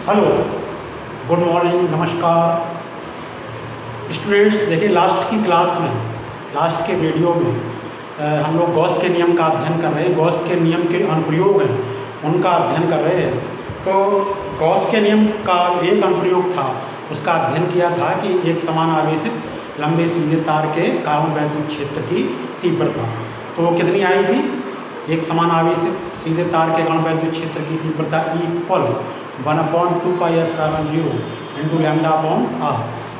Hello, good morning, नमस्कार students. देखिए last की क्लास में, लास्ट के वीडियो में हम लोग गॉस के नियम का अध्ययन कर रहे हैं। गॉस के नियम के अनुप्रयोग हैं उनका अध्ययन कर रहे हैं। तो गॉस के नियम का एक अनुप्रयोग था, उसका अध्ययन किया था कि एक समान आवेशित लंबे सीधे तार के कारण वैद्युत क्षेत्र की तीव्रता तो कितनी आई थी। एक समान आवेशित सीधे तार के कारण वैद्युत क्षेत्र की तीव्रता इक्वल 1/2πε0 इंटू λ/r।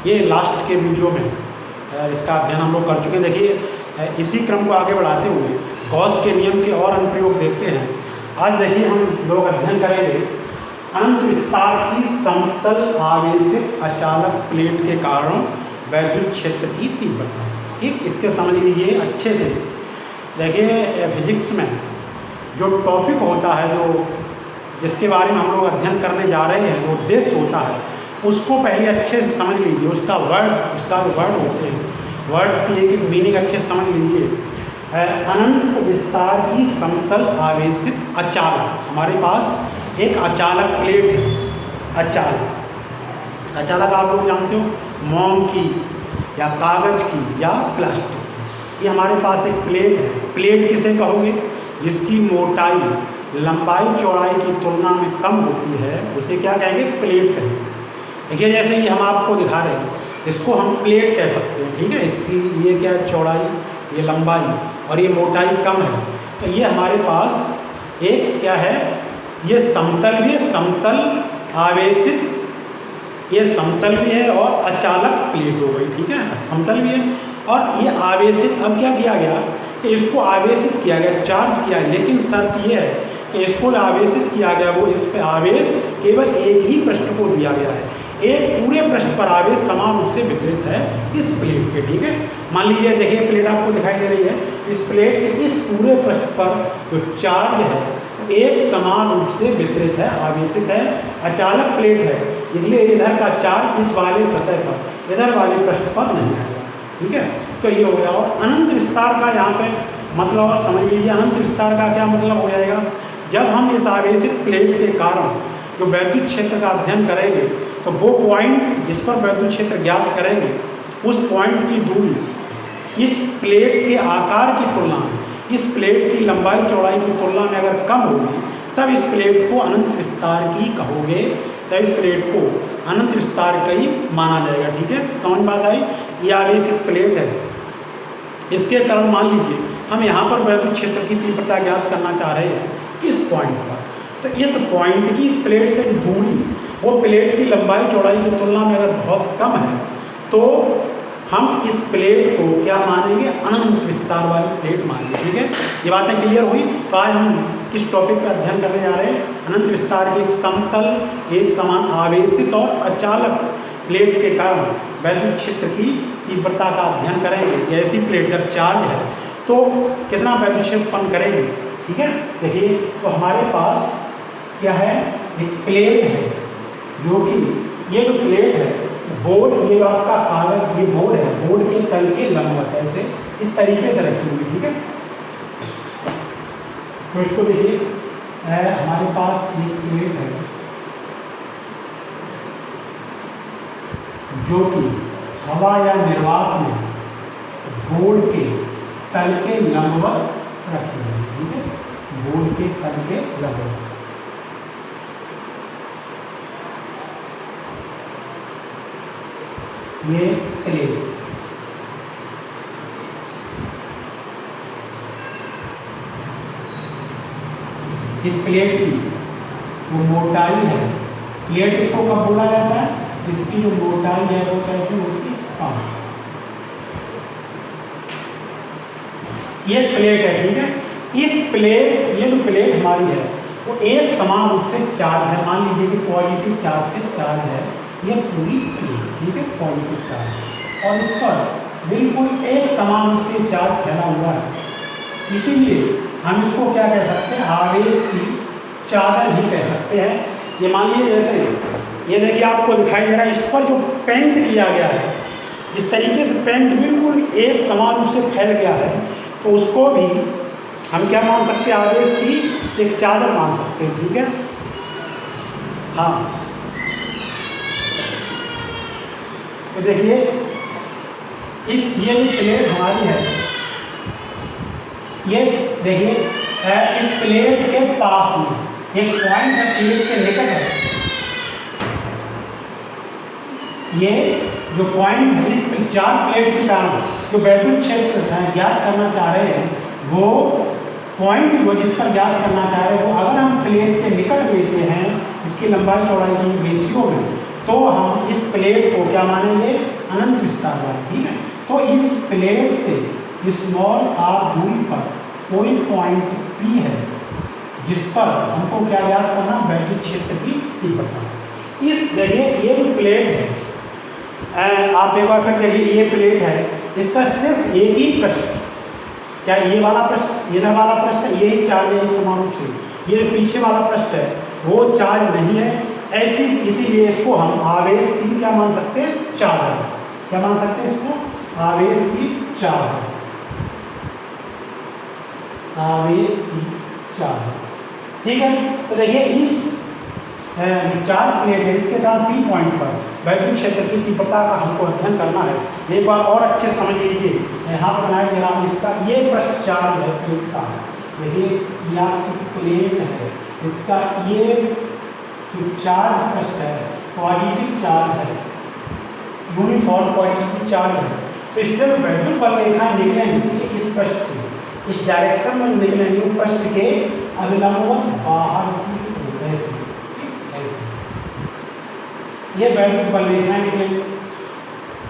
ये लास्ट के वीडियो में इसका अध्ययन हम लोग कर चुके हैं। देखिए इसी क्रम को आगे बढ़ाते हुए गॉस के नियम के और अनुप्रयोग देखते हैं। आज देखिए हम लोग अध्ययन करेंगे अनंत विस्तार की समतल आवेशित अचालक प्लेट के कारण वैद्युत क्षेत्र की तीव्रता। ठीक, इसके समझ लीजिए अच्छे से। देखिए फिजिक्स में जो टॉपिक होता है, जो जिसके बारे में हम लोग अध्ययन करने जा रहे हैं, जो उद्देश्य होता है, उसको पहले अच्छे से समझ लीजिए। उसका वर्ड होते हैं, वर्ड्स की एक मीनिंग अच्छे से समझ लीजिए। अनंत विस्तार की समतल आवेशित अचालक, हमारे पास एक अचालक प्लेट है। अचालक आप लोग जानते हो, मोम की या कागज की या प्लास्टिक की। ये हमारे पास एक प्लेट है। प्लेट किसे कहोगे? जिसकी मोटाई लंबाई चौड़ाई की तुलना में कम होती है, उसे क्या कहेंगे? प्लेट कहेंगे। देखिए जैसे ये हम आपको दिखा रहे हैं, इसको हम प्लेट कह सकते हैं। ठीक है, इसकी ये क्या है? चौड़ाई, ये लंबाई और ये मोटाई कम है। तो ये हमारे पास एक क्या है? ये समतल भी है, समतल आवेशित, ये समतल भी है और अचालक प्लेट हो गई। ठीक है, समतल भी है और ये आवेशित। अब क्या किया गया कि इसको आवेशित किया गया, चार्ज किया गया, लेकिन शर्त ये है कि इसको आवेशित किया गया, वो इस पर आवेश केवल एक ही पृष्ठ को दिया गया है। एक पूरे पृष्ठ पर आवेश समान रूप से वितरित है इस प्लेट के। ठीक है, मान लीजिए देखिए प्लेट आपको दिखाई दे रही है। इस प्लेट के इस पूरे पृष्ठ पर जो चार्ज है एक समान रूप से वितरित है, आवेशित है, अचालक प्लेट है। इसलिए इधर का चार्ज इस वाले सतह पर, इधर वाले पृष्ठ पर नहीं आएगा। ठीक है, तो ये हो गया। और अनंत विस्तार का यहाँ पे मतलब और समझ लीजिए, अनंत विस्तार का क्या मतलब हो जाएगा? जब हम इस आवेशित प्लेट के कारण जो वैद्युत क्षेत्र का अध्ययन करेंगे, तो वो पॉइंट जिस पर वैद्युत क्षेत्र ज्ञात करेंगे, उस पॉइंट की दूरी इस प्लेट के आकार की तुलना में, इस प्लेट की लंबाई चौड़ाई की तुलना में अगर कम होगी, तब इस प्लेट को अनंत विस्तार की कहोगे, तब इस प्लेट को अनंत विस्तार का ही माना जाएगा। ठीक है, समझ बात आई? ये आवेशित प्लेट है। इसके कारण मान लीजिए हम यहाँ पर वैद्युत क्षेत्र की तीव्रता ज्ञात करना चाह रहे हैं इस पॉइंट पर। तो इस पॉइंट की इस प्लेट से दूरी, वो प्लेट की लंबाई चौड़ाई की तुलना में अगर बहुत कम है, तो हम इस प्लेट को क्या मानेंगे? अनंत विस्तार वाली प्लेट मानेंगे। ठीक है, ये बातें क्लियर हुई? तो आज हम किस टॉपिक पर अध्ययन करने जा रहे हैं? अनंत विस्तार की एक समतल, एक समान आवेशित और अचालक प्लेट के कारण वैद्युत क्षेत्र की तीव्रता का अध्ययन करेंगे। ऐसी प्लेट जब चार्ज है तो कितना वैद्युत क्षेत्र उत्पन्न करेंगे। ठीक है, देखिए तो हमारे पास क्या है? एक प्लेट है, जो कि ये जो प्लेट है, बोर्ड, ये आपका कागज, ये बोर्ड है, बोर्ड के तल के लंबवत ऐसे इस तरीके से रखी हुई। ठीक है, तो इसको देखिए हमारे पास एक प्लेट है जो कि हवा या निर्वात में बोर्ड के तल के लंबवत रखी हुई। ठीक है, बोर्ड के तल के लंबवत। ये प्लेट, इस प्लेट की वो मोटाई है। प्लेट इसको कब बोला जाता है? इसकी जो मोटाई है वो कैसे होती है? कम। ये प्लेट है। ठीक है, इस प्लेट, ये जो प्लेट हमारी है वो एक समान रूप से चार्ज है। मान लीजिए कि पॉजिटिव चार्ज से चार्ज है ये पूरी प्लेट। ठीक है, पॉजिटिव चार्ज, और इस पर बिल्कुल एक समान रूप से चार्ज फैला हुआ है। इसीलिए हम इसको क्या कह सकते हैं? आवेश की चादर ही कह सकते हैं। ये मान लीजिए जैसे ये देखिए आपको दिखाई दे रहा है, इस पर जो पेंट किया गया है, इस तरीके से पेंट बिल्कुल एक समान रूप से फैल गया है, तो उसको भी हम क्या मान सकते हैं? आवेश की एक चादर मान सकते हैं। ठीक है, हाँ, तो देखिए ये प्लेट हमारी है, ये देखिए इस प्लेट के पास में एक पॉइंट है, प्लेट के निकट है, ये जो पॉइंट है इस चार प्लेट के कारण जो वैद्युत क्षेत्र ज्ञात करना चाह रहे हैं वो पॉइंट वो जिस पर ज्ञात करना चाह रहे हैं वो अगर हम प्लेट के निकट लेते हैं इसकी लंबाई चौड़ाई की रेशियो में, तो हम इस प्लेट को क्या मानेंगे, अनंत विस्तार वाला। ठीक है, तो इस प्लेट से स्मॉल आर दूरी पर कोई पॉइंट P है जिस पर हमको क्या ज्ञात करना, वैद्युत क्षेत्र की तीव्रता। इस जगह ये जो प्लेट है, आप एक बार फिर देखिए, ये प्लेट है, इसका सिर्फ एक ही पृष्ठ, क्या ये वाला पृष्ठ, इधर वाला पृष्ठ, यही चार्ज है एक समान रूप से, ये पीछे वाला पृष्ठ है वो चार्ज नहीं है, ऐसी इसीलिए इसको हम आवेश की क्या मान सकते हैं, चार्ज। क्या मान सकते हैं इसको, आवेश की चार्ज, आवेश की चार्ज। ठीक है, तो देखिए इस चार प्लेट है, इसके कारण P पॉइंट पर वैद्युत क्षेत्र की तीव्रता का हमको अध्ययन करना है। एक बार और अच्छे समझ लीजिए, यहाँ पर बनाया दे रहा हूँ, इसका ये पृष्ठ चार्ज है प्लेट का, देखिए ये आपकी प्लेट है, इसका ये जो चार्ज पृष्ठ है पॉजिटिव चार्ज है, यूनिफॉर्म पॉजिटिव चार्ज है। तो इससे जो वैद्युत बल रेखाएं निकलेंगी इस पृष्ठ से इस डायरेक्शन में निकलेंगे, पृष्ठ के अभिलंबवत बाहर की ऐसे ये वैद्युत बल रेखाएं निकलेंगी।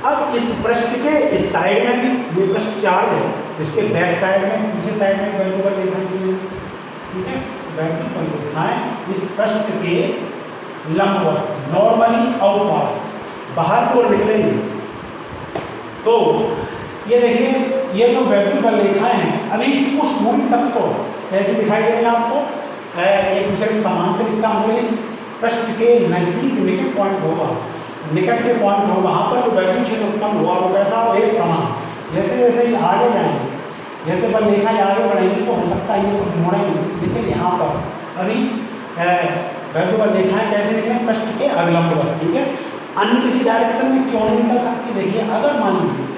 अब इस पृष्ठ के इस साइड में भी ये पृष्ठ चार्ज है, इसके बैक साइड में, पीछे साइड में वैद्युत बल रेखाएं निकलेंगी। ठीक है, वैद्युत बल रेखाएं इस पृष्ठ के लंबवत नॉर्मली आउटवर्ड बाहर की ओर निकलेंगी। तो ये देखिए, ये जो वैद्युत बल रेखाएं हैं अभी कुछ दूरी तक तो कैसे दिखाई दे रही है आपको, एक दूसरे के समांतर, इसका मतलब इस पृष्ठ के नजदीक निकट पॉइंट होगा, निकट के पॉइंट होगा, वहाँ पर जो वैद्युत क्षेत्र उत्पन्न होगा वो कैसा हो, एक समान। जैसे जैसे ये आगे जाएंगे, जैसे बल रेखाएं आगे बढ़ेंगी तो हो सकता है ये कुछ मोड़ेंगे, लेकिन यहाँ पर अभी वैद्युत बल रेखाएं कैसे निकलें, पृष्ठ के अभिलंबवत। ठीक है, अन्य किसी डायरेक्शन में क्यों नहीं निकल सकती, देखिए अगर मान लीजिए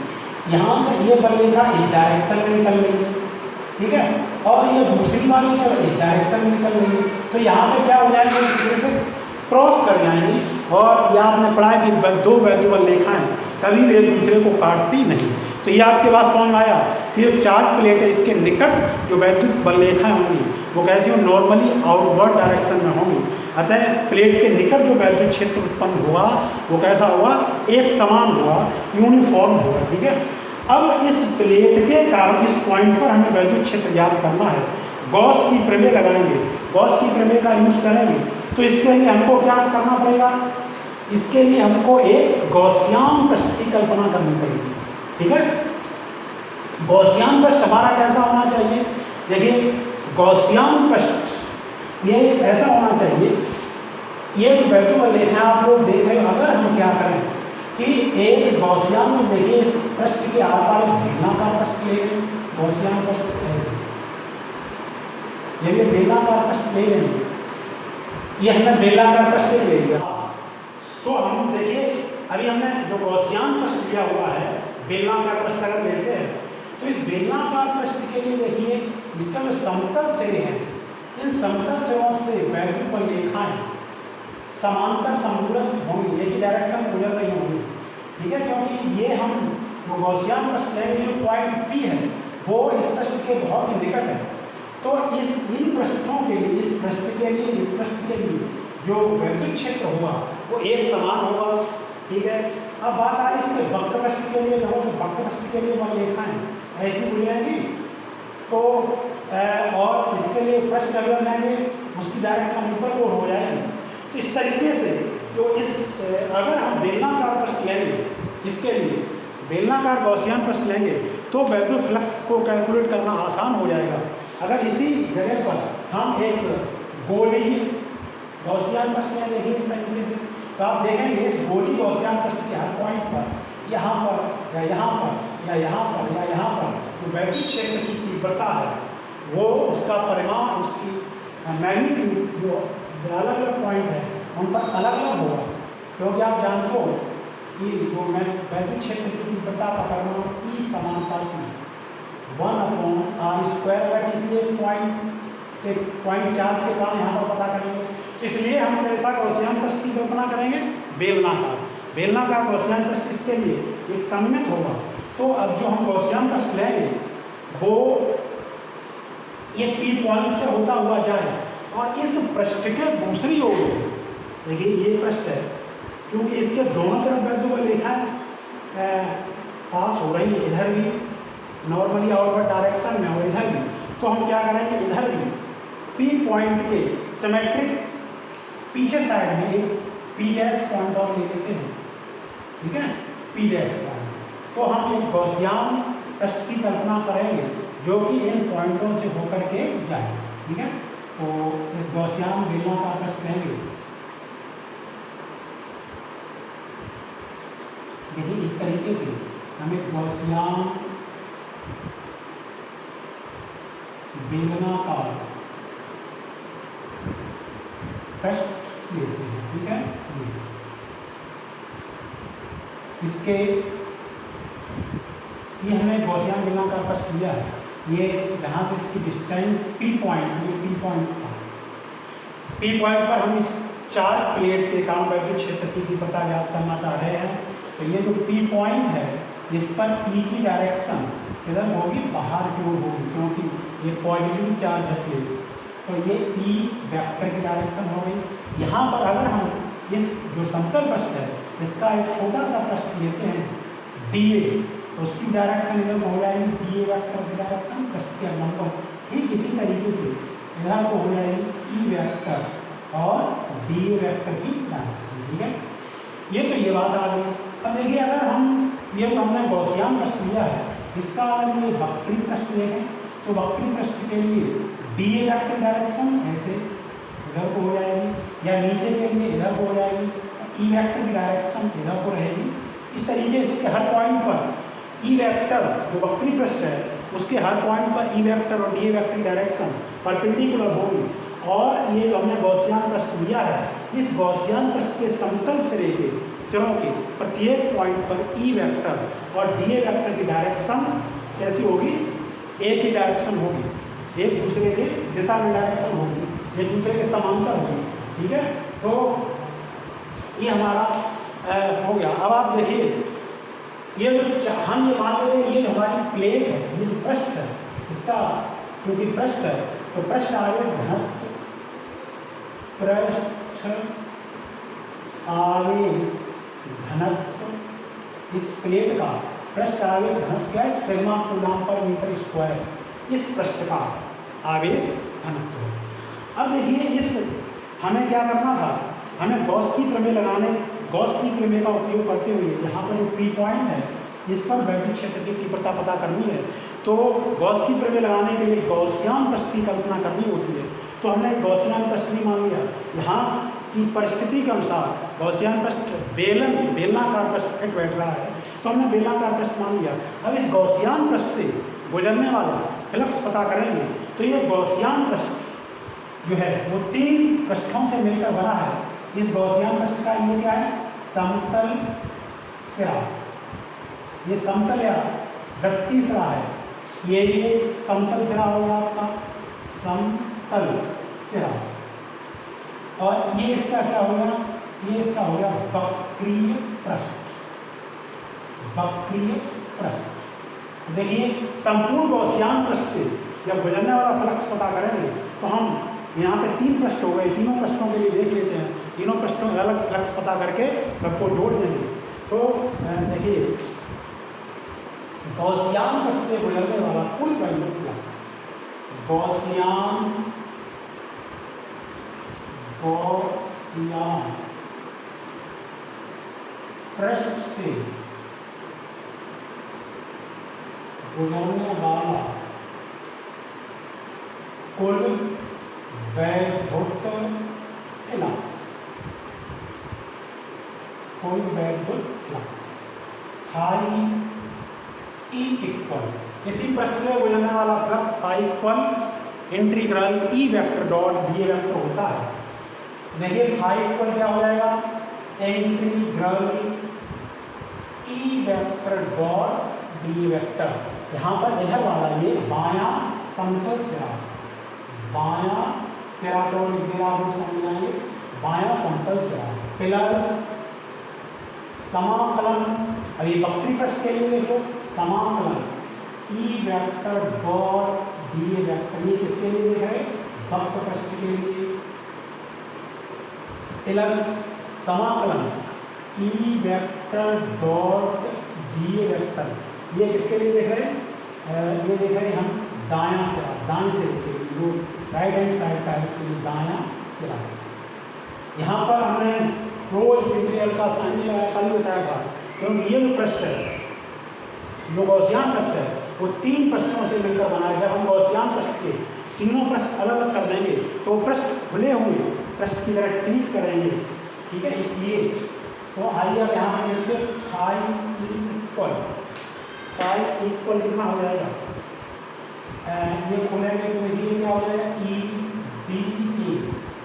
यहाँ से ये बल रेखा इस डायरेक्शन में निकल रही है, ठीक है, और ये दूसरी वाली चलो इस डायरेक्शन में निकल रही है, तो यहाँ पे क्या हो जाएगा, एक दूसरे से क्रॉस कर जाएंगी। और ये आपने पढ़ा है कि दो वैद्युत बल रेखाएं कभी भी एक दूसरे को काटती नहीं। तो ये आपके बात समझ में आया कि जो चार्ज प्लेट है इसके निकट जो वैद्युत बल रेखाएं होंगी वो कैसी हो, नॉर्मली आउटवर्ड डायरेक्शन में होंगी। अतः प्लेट के निकट जो वैद्युत क्षेत्र उत्पन्न हुआ वो कैसा हुआ, एक समान हुआ, यूनिफॉर्म हुआ। ठीक है, अब इस प्लेट के कारण इस पॉइंट पर हमें वैद्युत क्षेत्र ज्ञात करना है। गॉस की प्रमेय लगाएंगे, गॉस की प्रमेय का यूज करेंगे, तो इसके लिए हमको क्या करना पड़ेगा, इसके लिए हमको एक गॉसियन पृष्ठ की कल्पना करनी पड़ेगी। ठीक है, गॉसियन पृष्ठ हमारा कैसा होना चाहिए, देखिए गॉसियन पृष्ठ ये ऐसा होना चाहिए, ये जो वैद्युत बल रेखा आप लोग देख रहे हो, अगर हम क्या करें कि एक गॉसियन में देखिए इस पृष्ठ के आर पार बेलनाकार पृष्ठ ले लें, गॉसियन पृष्ठ ऐसे, ये भी बेलनाकार पृष्ठ ले लेंगे, ये हमने बेलनाकार पृष्ठ ले लिया। तो हम देखिए अभी हमने जो गॉसियन पृष्ठ लिया हुआ है, बेलनाकार पृष्ठ अगर लेते हैं तो इस बेलनाकार पृष्ठ के लिए देखिए इसका जो समतल सिरे हैं, इन समतल सिरों से वैद्युत बल रेखाएं समांतर समदूरस्थ होंगी, एक ही डायरेक्शन में गुजर रही होंगी। ठीक है, क्योंकि ये हम जो गॉसियन पृष्ठ लेंगे, जो पॉइंट P है वो इस पृष्ठ के बहुत ही निकट है। तो इन पृष्ठों के लिए, इस पृष्ठ के लिए, इस पृष्ठ के लिए जो वैद्युत क्षेत्र होगा वो एक समान होगा। ठीक है, अब बात आ रही इसके वक्र पृष्ठ के लिए, देखो तो वक्र पृष्ठ के लिए बल रेखाएं ऐसी गुजरेंगी, तो और इसके लिए पृष्ठ अगर लेंगे उसकी डायरेक्शन ऊपर को हो जाएगी। तो इस तरीके से जो इस अगर हम बेलनाकार पृष्ठ लेंगे, इसके लिए बेलनाकार गॉसियन पृष्ठ लेंगे तो वैद्युत फ्लक्स को कैलकुलेट करना आसान हो जाएगा। अगर इसी जगह पर हम एक गोली गॉसियन पृष्ठ में देखिए इस तरीके से, तो आप देखेंगे इस गोली गॉसियन पृष्ठ के हर पॉइंट पर यहाँ पर या यहाँ पर या यहाँ पर या यहाँ पर जो वैद्युत क्षेत्र की तीव्रता है वो उसका परिमाण, उसकी मैग्नीट्यूड जो अलग अलग पॉइंट है उन पर अलग अलग होगा। क्योंकि आप जानते हो कि जो मैं वैद्युत क्षेत्र की तीव्रता का परिमाण ई समानता की 1/r²। अगर किसी एक पॉइंट चार्ज के कारण यहाँ पर पता करेंगे, इसलिए हम कैसा गॉसियन प्रश्न की कल्पना करेंगे, बेलनाकार गॉसियन प्रश्न। इसके लिए एक सममित होगा। तो अब जो हम गॉसियन प्रश्न लेंगे वो एक पी पॉइंट से होता हुआ जाए और इस पृष्ठ के दूसरी ओर, देखिए ये पृष्ठ है, क्योंकि इसके दोनों तरफ वैद्युत रेखाएं पास हो रही है, इधर भी नॉर्मली आउटवर्ड डायरेक्शन में और इधर भी, तो हम क्या करेंगे, इधर भी पी पॉइंट के सिमेट्रिक पीछे साइड में एक पी डैश पॉइंट और ले लेते हैं, ठीक है, पी डैश पॉइंट। तो हम एक गॉसियन प्रश्न की कल्पना करेंगे जो कि इन पॉइंटों से होकर के जाए, ठीक है। तो इस गॉसियन बेलनाकार प्रश्न लेंगे, देखिए इस तरीके से हमें गॉसियन बेलनाकार प्रश्न लेते हैं, ठीक है। इसके ये हमने गॉसियन बेलनाकार प्रश्न लिया है। ये जहाँ से इसकी डिस्टेंस पी पॉइंट, ये पी पॉइंट था, पी पॉइंट पर हम इस चार प्लेट के कारण वैद्युत क्षेत्र की तीव्रता ज्ञात करना चाह रहे हैं। तो ये जो पी पॉइंट है इस पर ई की डायरेक्शन किधर होगी, बाहर की ओर होगी, क्योंकि ये पॉजिटिव चार्ज है प्लेट। तो ये ई वेक्टर की डायरेक्शन हो गई। यहाँ पर अगर हम इस जो समतल पृष्ठ है इसका एक छोटा सा पृष्ठ लेते हैं डी ए, तो उसकी डायरेक्शन इधर हो जाएगी डी ए वेक्टर की डायरेक्शन पृष्ठ के लंबवत। ठीक इसी तरीके से इधर को हो जाएगी ई वेक्टर और डी ए वेक्टर की डायरेक्शन, ठीक है। ये तो ये बात आ गई। अब देखिए अगर हम ये तो हमने गॉसियन प्रश्न लिया है, इसका अगर ये वक्री प्रश्न लेंगे तो वक्री प्रश्न के लिए डी ए वेक्टर डायरेक्शन ऐसे इधर को हो जाएगी, या नीचे के लिए इधर को हो जाएगी, ई वेक्टर की डायरेक्शन इधर को रहेगी। इस तरीके से हर पॉइंट पर ई वेक्टर जो वक्री पृष्ठ है उसके हर पॉइंट पर ई वेक्टर और डी ए वेक्टर की डायरेक्शन परपेंडिकुलर होगी। और ये हमने गॉसियन प्रश्न लिया है, इस गॉसियन प्रश्न के समतल सिरों के प्रत्येक पॉइंट पर ई वेक्टर और डी ए वेक्टर की डायरेक्शन कैसी होगी, एक ही डायरेक्शन होगी, एक दूसरे के दिशा में डायरेक्शन होगी, एक दूसरे के समांतर होगी, ठीक है। तो ये हमारा हो गया। अब आप देखिए ये जो हम ये मान लेते हैं ये जो हमारी प्लेट है, ये जो पृष्ठ है इसका, क्योंकि पृष्ठ है तो पृष्ठ आवेश घनत्व, पृष्ठ आवेश घनत्व, इस प्लेट का पृष्ठ आवेश घनत्व क्या है, सिग्मा कूलम्ब पर मीटर स्क्वायर इस पृष्ठ का आवेश घनत्व है। अब देखिए इस हमें क्या करना था, हमें गॉस की प्रमेय का उपयोग करते हुए यहाँ पर जो पी पॉइंट है इस पर वैद्युत क्षेत्र की तीव्रता पता करनी है। तो गॉस की प्रमेय लगाने के लिए गॉसियन प्रश्न की कल्पना करनी होती है। तो हमने गॉसियन प्रश्न ही मान लिया, यहाँ की परिस्थिति के अनुसार गॉसियन प्रश्न बेलनाकार प्रश्न फिट बैठ रहा है, तो हमने बेलनाकार प्रश्न मान लिया। अब इस गॉसियन प्रश्न से गुजरने वाला फ्लक्स पता करेंगे। तो ये गॉसियन प्रश्न जो है वो 3 पृष्ठों से मिलकर बना है। इस गॉसियन प्रश्न का ये क्या है, समतल सिरा, ये समतल या वृत्तीय सिरा है, ये भी एक समतल सिरा होगा आपका, समतल सिरा। और ये इसका क्या होगा, ये इसका हो गया वक्रीय पृष्ठ, वक्रीय पृष्ठ। देखिए संपूर्ण गॉसियन पृष्ठ से जब गुजरने वाला फ्लक्स पता करेंगे तो हम यहाँ पे 3 पृष्ठ हो गए, तीनों पृष्ठों के लिए देख लेते हैं, तीनों पृष्ठों का अलग फ्लक्स पता करके सबको जोड़ देंगे। तो देखिए गॉसियन पृष्ठ से गुजरने वाला कुल वैद्युत फ्लक्स, गॉसियन पृष्ठ से गुजरने वाला कुल वैद्युत फ्लक्स, कुल वैद्युत फ्लक्स फाई ई इक्वल, इसी पृष्ठ से गुजरने वाला flux phi equal integral E vector dot D A vector होता है। देखिए फाई इक्वल क्या हो जाएगा, integral E vector dot D vector, यहाँ पर इधर वाला ये बायां समतल सिरा, बायां सिरा को रूप समझाएंगे, बायां समतल सिरा पिलर्स समाकलन। अब ये वक्री पृष्ठ के लिए देखो समाकलन ई वेक्टर डॉट डी वेक्टर, ये किसके लिए देख रहे हैं? वक्र पृष्ठ के लिए। पिलर्स समाकलन ई वेक्टर डॉट डी वेक्टर, ये किसके लिए देख रहे हैं? ये देख रहे हैं हम दायां सिरा, दाएं सिरे के लिए, जो राइट हैंड साइड का है उसके लिए दायां सिरा। यहाँ पर हमने रोज इंटीग्रल का साइन लगाया, कल बताया था, क्योंकि ये जो पृष्ठ है, जो गॉसियन पृष्ठ है, वो 3 पृष्ठों से मिलकर बना है। जब हम गॉसियन पृष्ठ के तीनों पृष्ठ अलग अलग कर देंगे तो पृष्ठ खुले हुए पृष्ठ की तरह ट्रीट करेंगे, ठीक है, इसलिए। तो आइए अब यहाँ पर देखते हैं फाई इक्वल कितना हो जाएगा? ये खोलेंगे तो देखिए क्या हो जाएगा? ई डी ए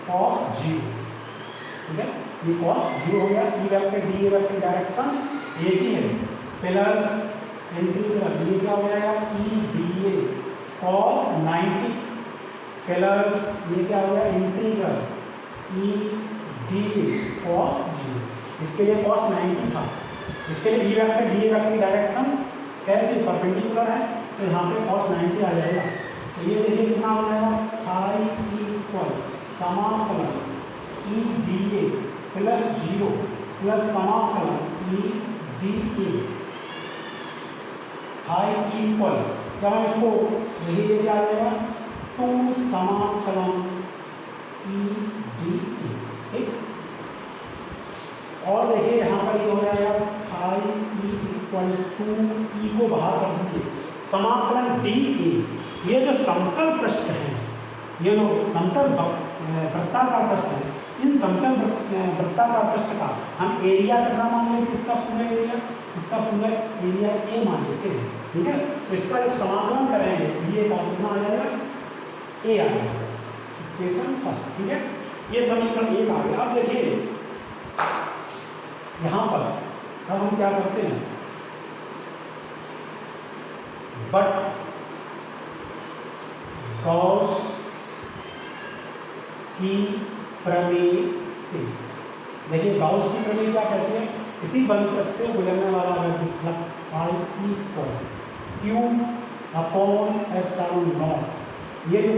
कॉस 0, ठीक है, ये कॉस 0 हो गया। E vector D A vector direction एक ही है। पिलर्स इंटीग्रल ये क्या हो जाएगा? ई डी ए कॉस 90, पिलर्स ये क्या हो गया? इंटीग्रल ई डी ए कॉस 0, इसके लिए कॉस 90 था, इसके लिए E vector D A vector की डायरेक्शन कैसे परपेंडिकुलर है, तो यहाँ पे cos 90 आ जाएगा। तो ये देखिए कितना हो जाएगा? फाई इक्वल समाकलन E D A plus 0 plus समाकलन E D A phi equal, क्या है इसको देखिए क्या आ जाएगा? 2 समाकलन ई डी ए, ठीक। और देखिए यहाँ पर ये हो जाएगा फाई ई इक्वल टू, ई को बाहर कर दीजिए, समाकलन डी ए। ये जो समतल पृष्ठ है, ये जो समतल वृत्ताकार पृष्ठ है, इन समतल वृत्ताकार पृष्ठ का हम एरिया कितना मान लेते हैं? इसका पूरा एरिया, इसका पूरा एरिया ए मान लेते हैं, ठीक है। तो इसका जब समाकलन करेंगे डी ए का कितना आ जाएगा? ए आ जाएगा, इक्वेशन फर्स्ट, ठीक है। ये समीकरण 1 आ गया। अब देखिए यहाँ पर अब हम क्या करते हैं? बट गॉस की प्रमेय से, देखिए गॉस की प्रमेय क्या कहते हैं? इसी बंद पृष्ठ से गुजरने वाला flux phi equal Q upon epsilon nought. ये जो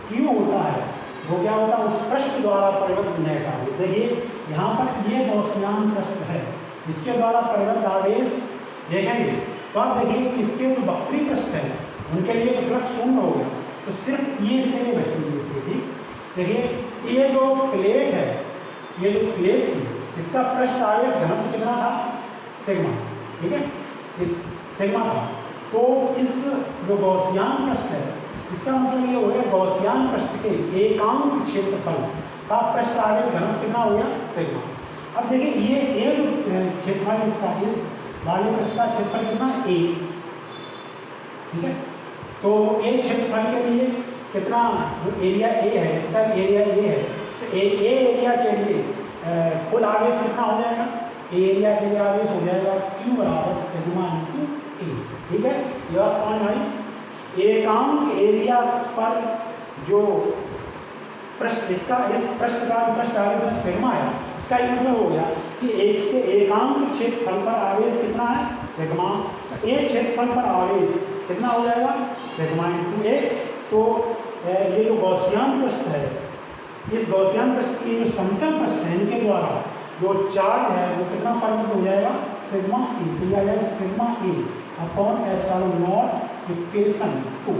क्यू होता है वो क्या होता है? उस पृष्ठ द्वारा परिवर्तित नेट आवेश। देखिए यहाँ पर ये गॉसियन पृष्ठ है, इसके द्वारा परिवर्तित आवेश देखेंगे तो आप देखिए कि इसके जो वक्री पृष्ठ है उनके लिए तो फ्लक्स शून्य हो गया, तो सिर्फ ये सिरे बचेंगे इसके, ठीक। देखिए ये जो प्लेट है, ये जो प्लेट थी, इसका पृष्ठ आवेश घनत्व कितना था? सिग्मा, ठीक है, इस सिग्मा था। तो इस जो गॉसियन पृष्ठ है, इसका मतलब ये हो गया गॉसियन पृष्ठ के एकांक क्षेत्रफल का पृष्ठ आवेश घनत्व कितना हो गया? सिग्मा। अब देखिए ये एक क्षेत्रफल इसका, इस वाले पृष्ठ का क्षेत्रफल कितना? ए, ठीक है। तो एक क्षेत्रफल के लिए कितना जो एरिया ए है, इसका एरिया ए है, तो ए एरिया के लिए कुल आवेश कितना हो जाएगा? एरिया के लिए आवेश हो जाएगा क्यू बराबर सिग्मा इंटू ए, ठीक है। ये बात समझ में आई? एकांक एरिया पर जो पृष्ठ, इसका इस पृष्ठ का पृष्ठ आवेश सिग्मा है, इसका ये मतलब हो गया कि इसके एकांक क्षेत्रफल पर आवेश कितना है? सिग्मा। तो एक क्षेत्रफल पर आवेश कितना हो जाएगा? सिग्मा इंटू ए। तो ये जो गॉसियन पृष्ठ है, इस गॉसियन पृष्ठ की जो समतल पृष्ठ है, इनके द्वारा जो चार्ज है वो कितना परिवर्तित हो जाएगा? सिग्मा ई, दिया जाए sigma A upon epsilon not equation 2,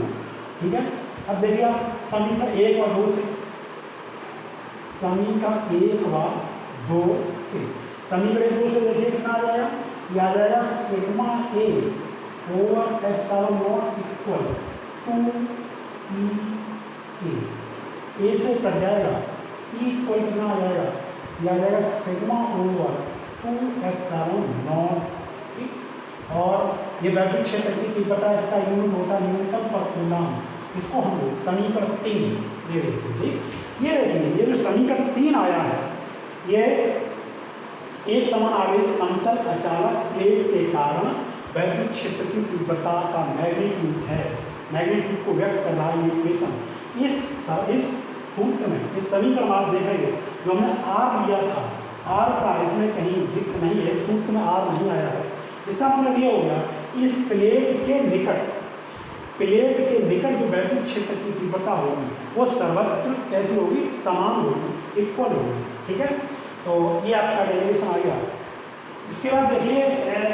ठीक है। अब देखिए आप समीकरण 1 और 2 से, समीकरण 1 व 2 से, समीकरण 2 से देखिए कितना आ जाएगा? ये आ जाएगा sigma A over epsilon not equal 2 ए से कट जाएगा, ई इक्वल कितना आ जाएगा? ये आ जाएगा सिग्मा ओवर 2 एप्सिलॉन नॉट, ठीक। और ये वैद्युत क्षेत्र की तीव्रता, इसका यूनिट होता है न्यूटन पर कूलम। इसको हम लोग समीकरण 3 दे देते हैं, ठीक। ये देखिए ये जो समीकरण 3 आया है, ये एक समान आवेश समतल अचालक प्लेट के कारण वैद्युत क्षेत्र की तीव्रता का मैग्नीट्यूड है। मैग्नीट्यूड को व्यक्त कर रहा है ये इक्वेशन। इस सूत्र में, इस समीकरण आप देखेंगे जो हमने आर लिया था, आर का इसमें कहीं जिक्र नहीं है, सूत्र में आर नहीं आया है। इसका मतलब ये हो गया कि इस प्लेट के निकट जो वैद्युत क्षेत्र की तीव्रता होगी वो सर्वत्र कैसी होगी, समान होगी, इक्वल होगी। ठीक है, तो ये आपका डेरिवेशन आ गया। इसके बाद देखिए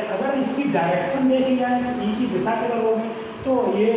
अगर इसकी डायरेक्शन देखी जाए, ई की दिशा की तरफ होगी, तो ये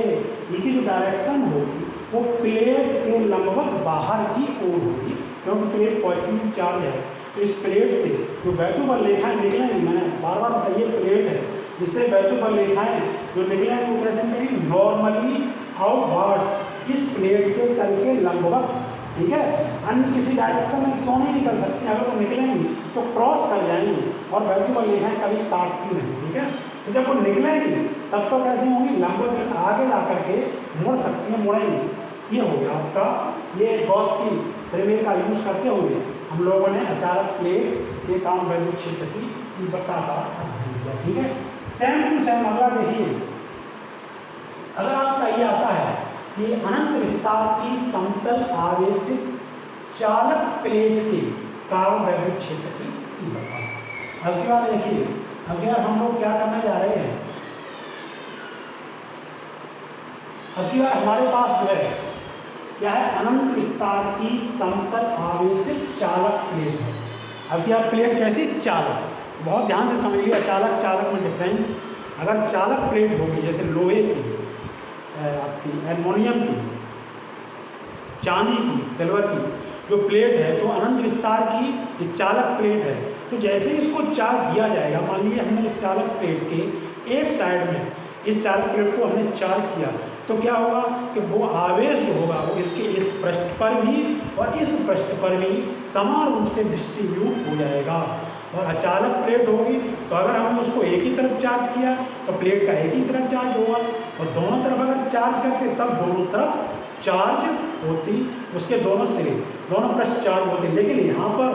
ई की जो डायरेक्शन होगी वो प्लेट के लंबवत बाहर की ओर होगी, क्योंकि प्लेट पॉजिटिव चार्ज है। तो इस प्लेट से जो वैद्युत बल रेखाएं निकलेंगी, मैंने बार बार बताइए प्लेट है, इससे वैद्युत बल रेखाएं जो निकलेंगे वो कैसे निकलेंगी, नॉर्मली आउटवर्ड्स, इस प्लेट के तल के लंबवत। ठीक है, अन्य किसी डायरेक्शन में क्यों नहीं निकल सकती, अगर वो निकलेंगी तो क्रॉस कर जाएंगी और वैद्युत बल रेखाएं कभी काटती नहीं। ठीक है, तो जब वो निकलेंगी तब तो कैसी होंगी, लंबवत आगे जा करके मुड़ सकती हैं, मुड़ेंगी। ये हो गया आपका, ये गॉस की प्रमेय का यूज करते हुए हम लोगों ने अचालक प्लेट के कारण वैद्युत क्षेत्र की तीव्रता का अध्ययन किया। ठीक है, सेम टू सेम अगला देखिए, अगर आपका ये आता है कि अनंत विस्तार की समतल आवेशित चालक प्लेट के कारण वैद्युत क्षेत्र की तीव्रता। अब की बात देखिए, अब यार हम लोग क्या करने जा रहे हैं, अब की बार हमारे पास जो है क्या है, अनंत विस्तार की समतल आवेशित चालक प्लेट है। अब क्या प्लेट कैसी, चालक। बहुत ध्यान से समझिए अचालक चालक में डिफरेंस। अगर चालक प्लेट होगी जैसे लोहे की, आपकी एल्युमिनियम की, चांदी की, सिल्वर की जो प्लेट है, तो अनंत विस्तार की ये चालक प्लेट है। तो जैसे ही इसको चार्ज दिया जाएगा, मान लीजिए हमने इस चालक प्लेट के एक साइड में इस चालक प्लेट को हमने चार्ज किया, तो क्या होगा कि वो आवेश जो होगा वो इसके इस पृष्ठ पर भी और इस पृष्ठ पर भी समान रूप से डिस्ट्रीब्यूट हो जाएगा। और अचालक प्लेट होगी तो अगर हमने उसको एक ही तरफ चार्ज किया तो प्लेट का एक ही तरफ चार्ज होगा, और दोनों तरफ अगर चार्ज करते तब दोनों तरफ चार्ज होती, उसके दोनों सिरे, दोनों पृष्ठ चार्ज होते। लेकिन यहाँ पर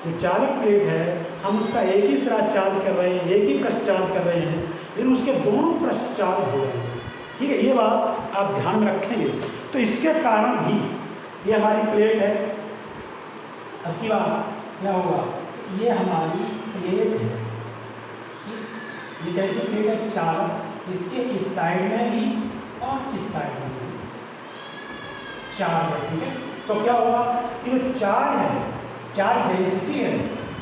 जो चालक प्लेट है हम उसका एक ही सिरा चार्ज कर रहे हैं, एक ही पृष्ठ चार्ज कर रहे हैं, लेकिन उसके दोनों पृष्ठ चार्ज हो रहे हैं। ठीक है, ये बात आप ध्यान में रखेंगे। तो इसके कारण भी ये हमारी प्लेट है। अब की बात क्या होगा, ये हमारी प्लेट है, ये कैसी प्लेट है, चालक। इसके इस साइड में भी और इस साइड में भी चार्ज है। ठीक है, तो क्या होगा कि जो चार्ज है, चार्ज डेंसिटी है,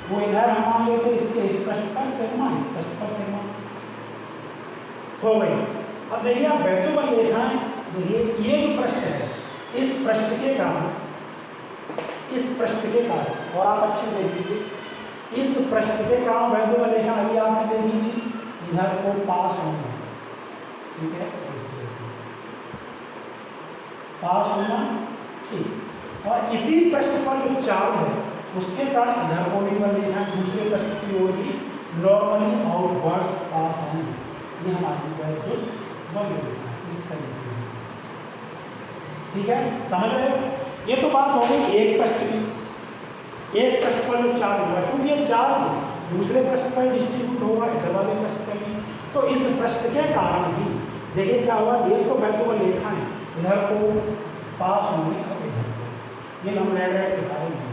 वो इधर हम मान लेते हैं इसके इस पृष्ठ पर सिग्मा, इस पृष्ठ पर सिग्मा हो गई। अब देखिए आप वैद्युत बल रेखाएं, देखिए ये जो पृष्ठ है, इस पृष्ठ के कारण, इस पृष्ठ के कारण, और आप अच्छे देख लीजिए, इस पृष्ठ के कारण वैद्युत बल रेखा अभी आपने देखी थी, इधर को पास होना। ठीक है, ऐसे पास होना, ठीक। और इसी पृष्ठ पर जो चार्ज है उसके कारण इधर को भी बल रेखा दूसरे पृष्ठ की ओर भी नॉर्मली आउटवर्ड्स पास होंगी। ये हमारी वैद्युत बल रेखा इस तरीके से। ठीक है, समझ रहे हो? ये तो बात हो गई एक पृष्ठ की, एक पृष्ठ पर जो चार्ज होगा, क्योंकि ये चार्ज दूसरे पृष्ठ पर डिस्ट्रीब्यूट होगा, इधर वाले पृष्ठ पर भी। तो इस पृष्ठ के कारण भी देखिए क्या हुआ, ये तो वैद्युत बल रेखा है, इधर को पास होंगे, अब इधर को, ये हम रेड रेड दिखा रहे हैं।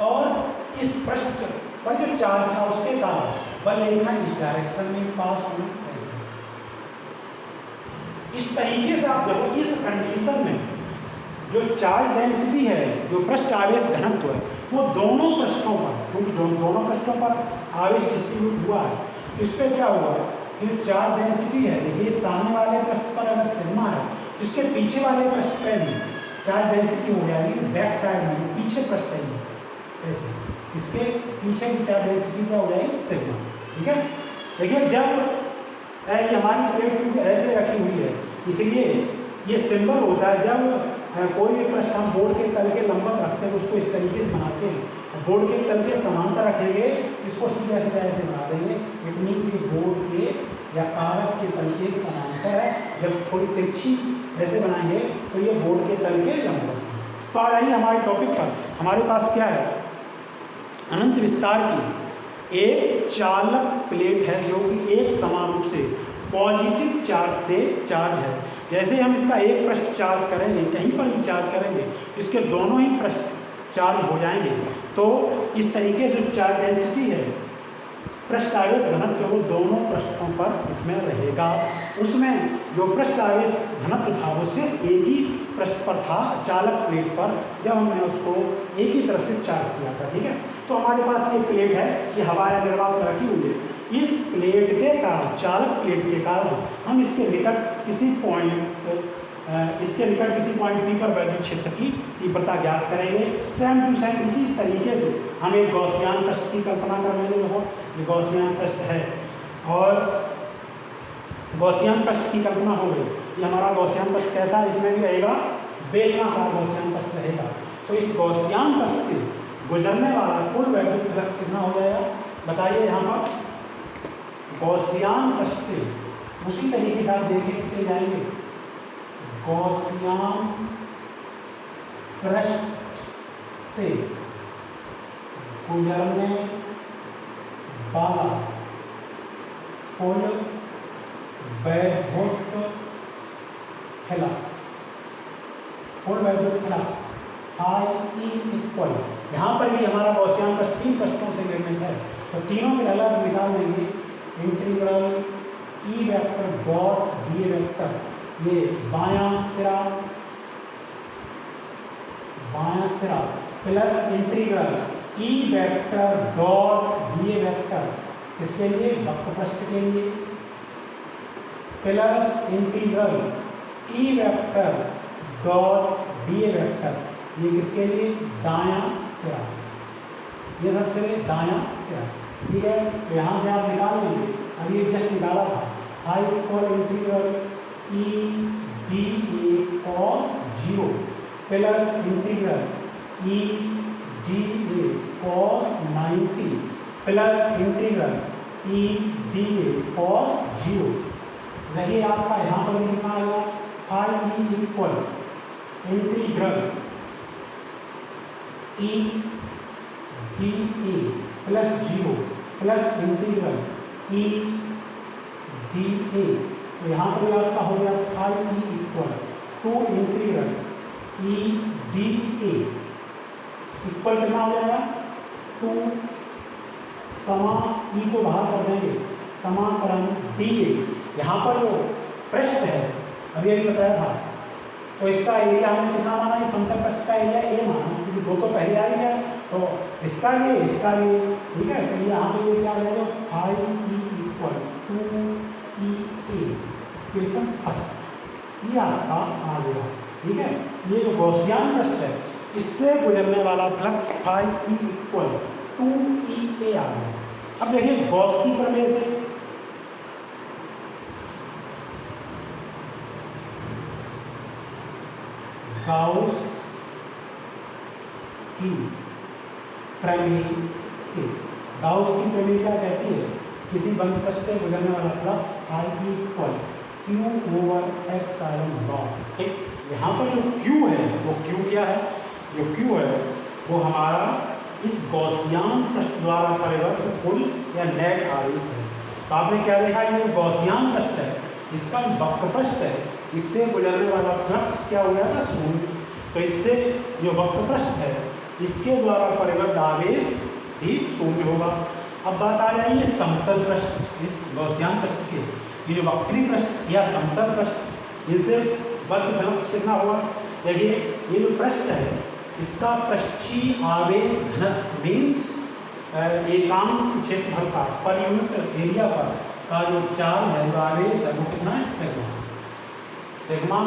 और इस पृष्ठ पर जो चार्ज था उसके कारण बल रेखा इस डायरेक्शन में पास होना, ऐसे। इस तरीके से आप देखो, इस कंडीशन में जो चार्ज डेंसिटी है, जो पृष्ठ आवेश घनत्व है, वो दोनों पृष्ठों पर, क्योंकि दोनों पृष्ठों पर आवेश डिस्ट्रीब्यूट हुआ है, इस पर क्या हुआ कि चार्ज डेंसिटी है, देखिए सामने वाले पृष्ठ पर अगर सिग्मा है, इसके पीछे वाले पृष्ठ पर भी चार्ज डेंसिटी हो जाएगी, बैक साइड में पीछे पृष्ठ पर ही ऐसे, इसके पीछे की चार्ज डेंसिटी क्या हो जाएगी, सिग्मा। ठीक है, देखिए जब ये हमारी प्लेट चूंकि ऐसे रखी हुई है, इसलिए ये सिंबल होता है, जब कोई भी पृष्ठ हम बोर्ड के तल के लंबवत रखते हैं तो उसको इस तरीके से बनाते हैं। बोर्ड के तल के समांतर रखेंगे, इसको सीधा सीधा ऐसे बना देंगे, इट मीन्स ये बोर्ड के या कागज के तल के समांतर है। जब थोड़ी तिरछी ऐसे बनाएंगे तो ये बोर्ड के तल के लंबवत है। तो आ जाइए हमारे टॉपिक पर। हमारे पास क्या है, अनंत विस्तार की एक चालक प्लेट है जो कि एक समान रूप से पॉजिटिव चार्ज से चार्ज है। जैसे हम इसका एक पृष्ठ चार्ज करेंगे, कहीं पर भी चार्ज करेंगे, इसके दोनों ही पृष्ठ चार्ज हो जाएंगे। तो इस तरीके से चार्ज डेंसिटी है, पृष्ठ आवेश घनत्व वो दोनों पृष्ठों पर इसमें रहेगा। उसमें जो पृष्ठ आवेश घनत्व था वो सिर्फ एक ही पृष्ठ पर था, चालक प्लेट पर, जब हमने उसको एक ही तरफ से चार्ज किया था। ठीक है, तो हमारे पास ये प्लेट है, ये हवा या निर्वात में रखी हुई है। इस प्लेट के कारण, चालक प्लेट के कारण हम इसके निकट किसी पॉइंट पी पर वैद्युत क्षेत्र की तीव्रता ज्ञात करेंगे। सेम टू सेम इसी तरीके से हम एक गॉसियन पृष्ठ की कल्पना कर लेंगे। देखो ये गॉसियन पृष्ठ है और गॉसियन पृष्ठ की कल्पना हो गई। ये हमारा गॉसियन पृष्ठ कैसा है, इसमें भी रहेगा बेलनाकार गॉसियन पृष्ठ रहेगा। तो इस गॉसियन पृष्ठ से गुजरने वाला कुल वैद्युत फ्लक्स कितना हो जाएगा बताइए। यहाँ पर गॉसियन पृष्ठ से उसी तरीके से आप देखते जाएंगे, गॉसियन पृष्ठ से गुजरने वाला कुल वैद्युत फ्लक्स, I E इक्वल, यहाँ पर भी हमारा गॉसियन पृष्ठ तीन पृष्ठों से निर्मित है, तो तीनों के अलग निकाल देंगे। Integral E vector dot D vector, ये बायां सिरा plus integral E vector dot D vector, किसके लिए, वक्र पृष्ठ के लिए, plus integral E vector dot D vector, ये किसके लिए, दायां सिरा, ये सबसे दायां सिरा। ठीक है, तो यहाँ से आप निकाल लेंगे, अभी जस्ट निकाला था, I equal integral E D A cos 0 plus integral E D A cos 90 plus integral E D A cos 0। देखिए आपका यहाँ पर भी कितना आएगा, I E equal integral E D A plus 0 plus integral E D A, तो यहाँ पर भी आपका हो गया I E equal to integral E D A equal कितना हो जाएगा, टू समा E को बाहर कर देंगे, समाकलन D A। यहाँ पर जो पृष्ठ है अभी बताया था, तो इसका एरिया हमने कितना माना, ये समतल पृष्ठ का एरिया A माना, क्योंकि दो तो पहले आ ही गया, तो इसका ये ठीक है। तो यहाँ पे ये क्या आ जाएगा, I E equal to E A equation first, ये आपका आ गया। ठीक है, ये जो गॉसियन पृष्ठ है इससे गुजरने वाला flux phi E equal to E A आ गया। अब देखिए गॉस की प्रमेय से गाउस की प्रमेय से, गाउस की प्रमेय क्या कहती है, किसी बंद पृष्ठ से गुजरने वाला flux I E equal Q over epsilon not. ठीक, यहाँ पर जो Q है वो Q क्या है, जो Q है वो हमारा इस गॉसियन पृष्ठ द्वारा परिवर्तित कुल या नेट आवेश है। तो आपने क्या देखा, ये गॉसियन पृष्ठ है, इसका वक्र पृष्ठ है, इससे गुजरने वाला फ्लक्स क्या हो गया था, शून्य। तो इससे जो वक्र पृष्ठ है इसके द्वारा परिवर्तित आवेश भी शून्य होगा। अब बात आ जाइए समतल पृष्ठ, इस गॉसियन पृष्ठ के, ये जो वक्री पृष्ठ या समतल पृष्ठ, इनसे बद्ध फ्लक्स कितना होगा। देखिए ये जो पृष्ठ है इसका पृष्ठीय आवेश घनत्व मीन्स एकांक क्षेत्रफल का पर यूनिट एरिया पर का जो चार्ज है, जो आवेश है वो कितना है, सिग्मा। सिग्मा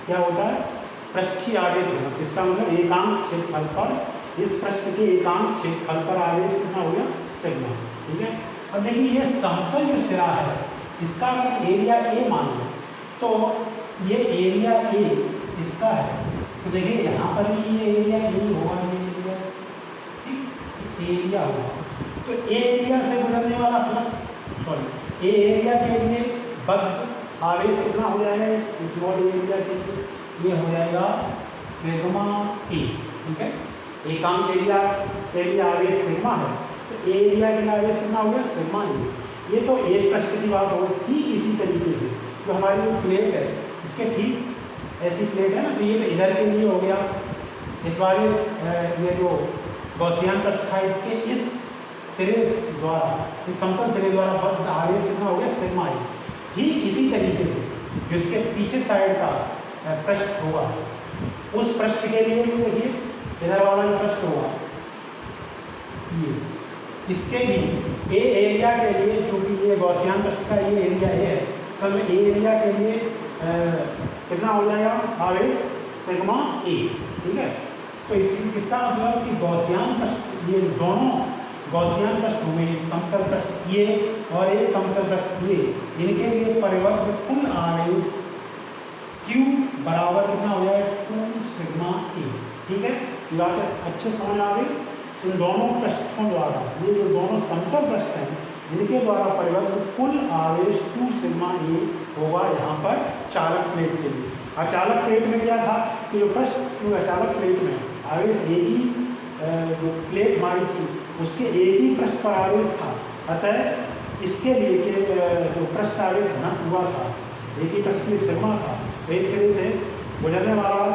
क्या होता है, पृष्ठीय आवेश घनत्व, इसका मतलब एकांक क्षेत्रफल पर, इस पृष्ठ के एकांक क्षेत्रफल पर आवेश कितना हो गया, सिग्मा। ठीक है, अब देखिए ये समतल जो सिरा है इसका अगर एरिया A मान लो, तो ये एरिया A इसका है, तो देखिए यहाँ पर भी ये एरिया A होगा, ये एरिया होगा। तो A एरिया से गुजरने वाला फ्लक्स, A एरिया के लिए बद्ध आवेश कितना हो जाएगा, इस स्मॉल एरिया के लिए ये हो जाएगा सिग्मा A। ठीक है, एकांक एरिया के लिए आवेश सिग्मा है, तो ए एरिया के लिए आवेश कितना हो गया, सिग्मा ए। ये तो एक पृष्ठ की बात हो। ठीक इसी तरीके से जो हमारी जो प्लेट है, इसके ठीक ऐसी प्लेट है ना, तो ये तो इधर के लिए हो गया। इस बार ये जो गॉसियन पृष्ठ था, इसके इस सिरे द्वारा, इस समतल सिरे द्वारा बद्ध आवेश कितना हो गया, सिग्मा ए। ठीक इसी तरीके से जो इसके पीछे साइड का पृष्ठ होगा, उस पृष्ठ के लिए भी देखिए इधर वाला जो पृष्ठ होगा, ये इसके भी ए एरिया के लिए, चूंकि ये गॉसियन पृष्ठ का ये एरिया है, तो ए एरिया के लिए कितना हो जाएगा, आवेश सिग्मा ए। ठीक है, तो इसका मतलब कि गॉसियन पृष्ठ, ये दोनों गॉसियन पृष्ठ होंगे, समतल पृष्ठ ये और एक समतल पृष्ठ ये, इनके लिए परिवर्त कुल आवेश Q बराबर कितना हो जाएगा, 2 सिग्मा ए। ठीक है, ये बात अच्छे समझ आ गई। इन दोनों पृष्ठों द्वारा, ये जो दोनों समतल पृष्ठ हैं, इनके द्वारा परिवर्तित कुल आवेश 2 सिग्मा ए होगा यहाँ पर चालक प्लेट के लिए। अचालक प्लेट में क्या था कि जो पृष्ठ अचालक प्लेट में आवेश एक ही जो प्लेट हमारी थी उसके एक ही पृष्ठ पर आवेश था, अतः इसके लिए के जो पृष्ठ आवेश घनत्व हुआ था, एक ही पृष्ठ में सिग्मा था, एक सिरे से गुजरने वाला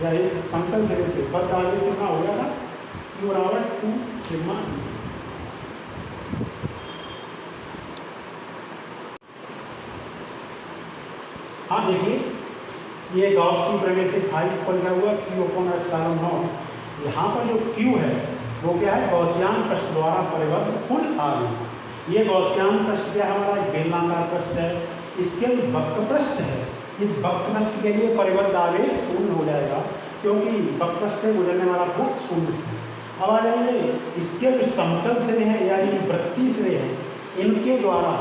या एक समतल सिरे से बद्ध आवेश कितना हो गया था, Q बराबर 2 सिग्मा ए। हाँ देखिए, ये गॉस की प्रमेय से फाइव पर क्या हुआ, Q/ε0। यहाँ पर जो Q है वो क्या है, गॉसियन पृष्ठ द्वारा परिवर्त कुल आवेश। ये गॉसियन पृष्ठ क्या है, हमारा एक बेलनाकार पृष्ठ है, इसके वक्र पृष्ठ है, इस वक्र पृष्ठ के लिए परिवर्त आवेश शून्य हो जाएगा, क्योंकि वक्र पृष्ठ से गुजरने वाला फ्लक्स शून्य है। अब आ जाइए, इसके जो समतल सिरे हैं यानी वृत्तीय सिरे हैं, इनके द्वारा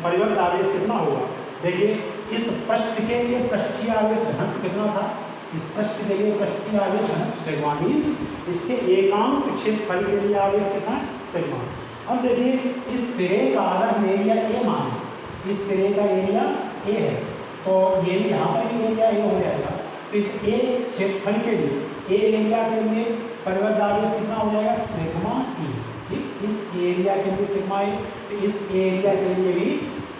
परिवर्त आवेश कितना होगा। देखिए, इस पृष्ठ के लिए पृष्ठीय आवेश घनत्व कितना था, इस पृष्ठ के लिए पृष्ठीय आवेश घनत्व सिग्मा, मीन्स इसके एकांक क्षेत्रफल के लिए आवेश कितना है, सिग्मा। अब देखिए, इस सिरे का अगर हम एरिया ए मान, इस सिरे का एरिया ए है, तो ये यहाँ पर भी एरिया ए हो जाएगा। तो इस ए क्षेत्रफल के लिए, ए एरिया के लिए परिवर्त आवेश कितना हो जाएगा, सिग्मा ई। ठीक, इस एरिया के लिए सिग्मा ई, इस एरिया के लिए भी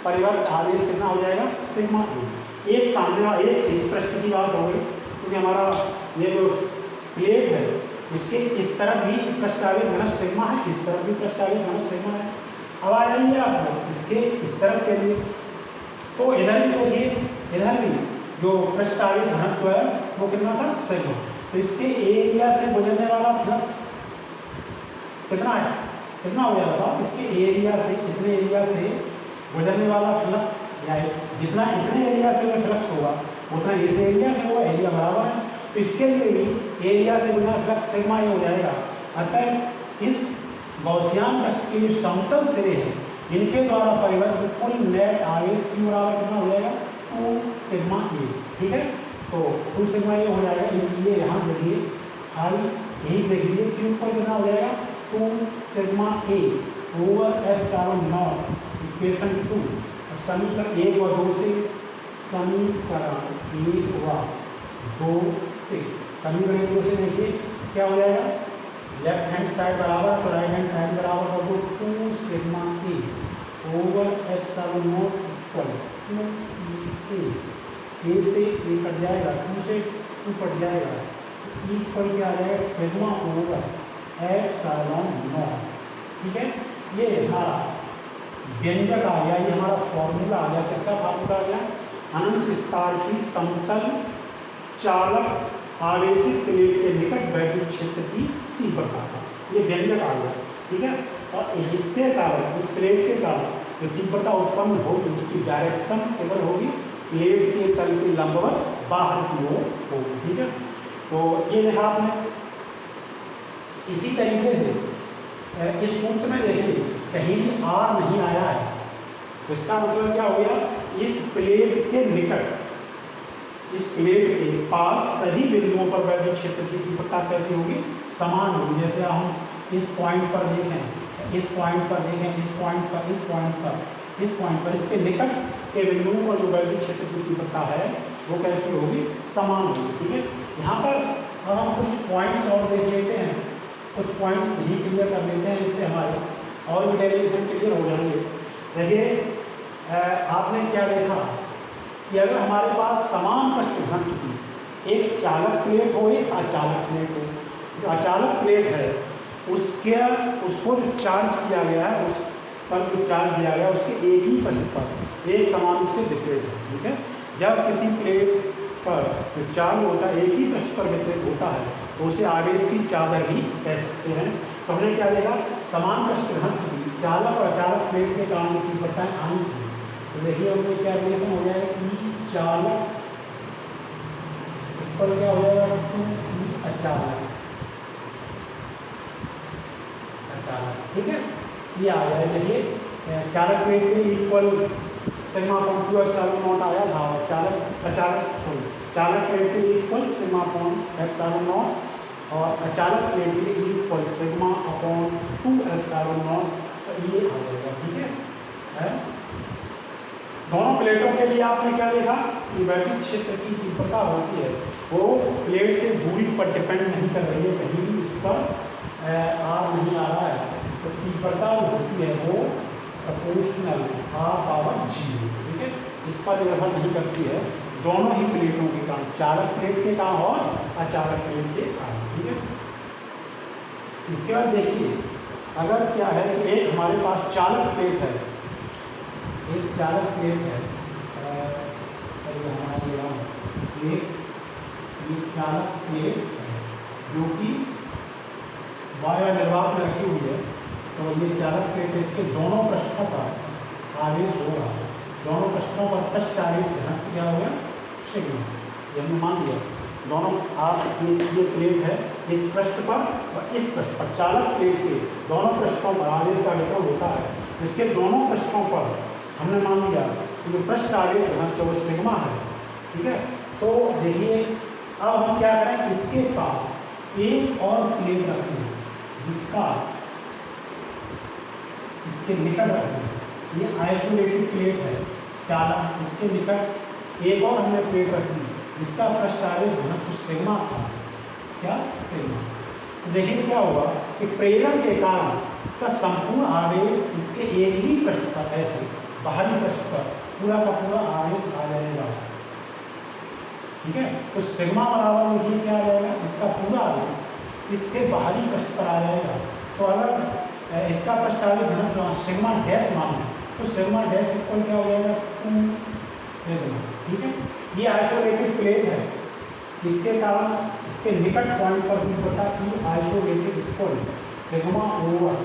परिवर्त आवेश कितना हो जाएगा, सिग्मा ई। एक सामने वाला, एक इस पृष्ठ की बात हो गई, क्योंकि हमारा ये जो प्लेट है इसके इस तरफ भी पृष्ठ आवेश घनत्व सिग्मा है, इस तरफ भी पृष्ठ आवेश घनत्व सिग्मा है। अब आ जाइए आप इसके इस तरफ के लिए, तो इधर भी देखिए, इधर भी जो पृष्ठ आवेश घनत्व है वो कितना था, सिग्मा। तो इसके एरिया से गुजरने वाला फ्लक्स कितना है, कितना हो जाएगा, इसके एरिया से, इतने एरिया से गुजरने वाला फ्लक्स, या जितना इतने एरिया से फ्लक्स होगा उतना इस एरिया से होगा, एरिया बराबर है, तो इसके लिए भी एरिया से गुजरना फ्लक्स सिग्मा ही हो जाएगा। अतः इस गॉसियन पृष्ठ के जो समतल सिरे हैं, इनके द्वारा परिवर्तित कुल नेट आवेश Q बराबर कितना हो जाएगा, 2 सिग्मा ए। ठीक है, तो 2 सिग्मा ए हो जाएगा, इसलिए यहाँ देखिए खाली यही देख लीजिए, Q पर कितना हो जाएगा, 2 सिग्मा ए ओवर ε0 इक्वेशन 2। समीकरण 1 और 2 से, समीकरण 1 व 2 से, समीकरण 2 से देखिए क्या हो जाएगा, लेफ्ट हैंड साइड बराबर तो राइट हैंड साइड बराबर कर दो, 2 सिग्मा ए ओवर ε0 इक्वल 2 ए से ए कट जाएगा, 2 से 2 कट जाएगा, तो इक्वल क्या आ जाएगा, सिग्मा ओवर ε0। ठीक है, ये हमारा व्यंजक आ गया, ये हमारा फॉर्मूला आ गया, किसका फॉर्मूला आ गया, अनंत विस्तार की समतल चालक आवेशित प्लेट के निकट वैद्युत क्षेत्र की तीव्रता का ये व्यंजक आ गया। ठीक है, और इसके कारण, इस प्लेट के कारण जो तीव्रता उत्पन्न होगी उसकी डायरेक्शन केवल होगी प्लेट के तल के लंबवत बाहर की ओर होगी। ठीक है, तो ये देखा आपने। इसी तरीके से इस सूत्र में देखिए कहीं भी आर नहीं आया है, तो इसका मतलब क्या हो गया, इस प्लेट के निकट, इस प्लेट के पास सभी बिंदुओं पर वैद्युत क्षेत्र की तीव्रता कैसी होगी, समान होगी। जैसे हम इस पॉइंट पर देखें, इस पॉइंट पर देखें, इस पॉइंट पर, इस पॉइंट पर, इस पॉइंट पर, इसके निकट के बिंदुओं पर जो वैद्युत क्षेत्र की तीव्रता है वो कैसी होगी, समान होगी। ठीक है, यहाँ पर अब हम कुछ पॉइंट्स और देख लेते हैं, कुछ पॉइंट्स ही क्लियर कर लेते हैं, इससे हमारे और भी डेरिवेशन क्लियर हो जाएंगे। देखिए आपने क्या देखा कि अगर हमारे पास समान पृष्ठघनत्व की एक चालक प्लेट हो, एक अचालक प्लेट हो, जो अचालक प्लेट है उसको जो चार्ज किया गया है, उस पर जो चार्ज दिया गया है उसके एक ही पृष्ठ पर एक समान रूप से वितरित है। ठीक है, जब किसी प्लेट पर जो चार्ज होता है एक ही पृष्ठ पर वितरित होता है तो उसे आवेश की चादर भी कह सकते हैं। तो हमने क्या देखा, समान पृष्ठघनत्व की चालक और अचालक प्लेट के कारण की तीव्रताएं आई थी। तो देखिए उनमें क्या रिलेशन हो जाएगा, ई चालक ऊपर क्या हो जाएगा, टू ई अचालक, ठीक है, ये आ जाए। देखिए चालक प्लेट के equal sigma upon two epsilon not आया था, चालक प्लेट के equal sigma upon epsilon not और अचालक प्लेट के equal sigma upon two epsilon nought, तो ये आ जाएगा। ठीक है, दोनों प्लेटों के लिए आपने क्या देखा कि वैद्युत क्षेत्र की तीव्रता होती है वो प्लेट से दूरी पर डिपेंड नहीं कर रही है, कहीं भी इस पर आर नहीं आ रहा है, तो तीव्रता होती है वो प्रोपोर्शनल आर पावर जीरो। ठीक है, इस पर निर्भर नहीं करती है दोनों ही प्लेटों के कारण, चालक प्लेट के कारण और अचालक प्लेट के कारण। ठीक है, इसके बाद देखिए अगर क्या है कि एक हमारे पास चालक प्लेट है, एक चालक प्लेट है, एक चालक प्लेट है जो कि वायु निर्वात में रखी हुई है, तो ये चालक प्लेट है, इसके दोनों पृष्ठों पर आवेश होगा, दोनों पृष्ठों पर पृष्ठ आवेश घनत्व क्या होगा, सिग्मा। ये हमने मान लिया, दोनों आप ये प्लेट है इस पृष्ठ पर और इस पृष्ठ पर, चालक प्लेट के दोनों पृष्ठों पर आवेश का वितरण होता है, इसके दोनों पृष्ठों पर हमने मान लिया कि जो पृष्ठ आवेश घनत्व वो सिग्मा है। ठीक है, तो देखिए अब हम क्या करें, इसके पास एक और प्लेट रखते हैं जिसका इसके निकट रखते हैं, ये आइसोलेटेड प्लेट है चालक, इसके निकट एक और हमने प्लेट रखी जिसका पृष्ठ आवेश घनत्व सिग्मा था, क्या सिग्मा। तो देखिए क्या होगा कि प्रेरण के कारण इसका संपूर्ण आवेश इसके एक ही पृष्ठ पर, ऐसे बाहरी पृष्ठ पर पूरा का पूरा आवेश आ जाएगा। ठीक है, तो सिग्मा बराबर देखिए क्या आ जाएगा, इसका पूरा आवेश इसके बाहरी पृष्ठ पर आ जाएगा। तो अगर इसका पृष्ठ आवेश घनत्व सिग्मा डैश माने तो सिग्मा डैश इक्वल क्या हो जाएगा, टू सिग्मा। ठीक है, ये आइसोलेटेड प्लेट है, इसके कारण इसके निकट पॉइंट पर भी पता कि isolated equal sigma over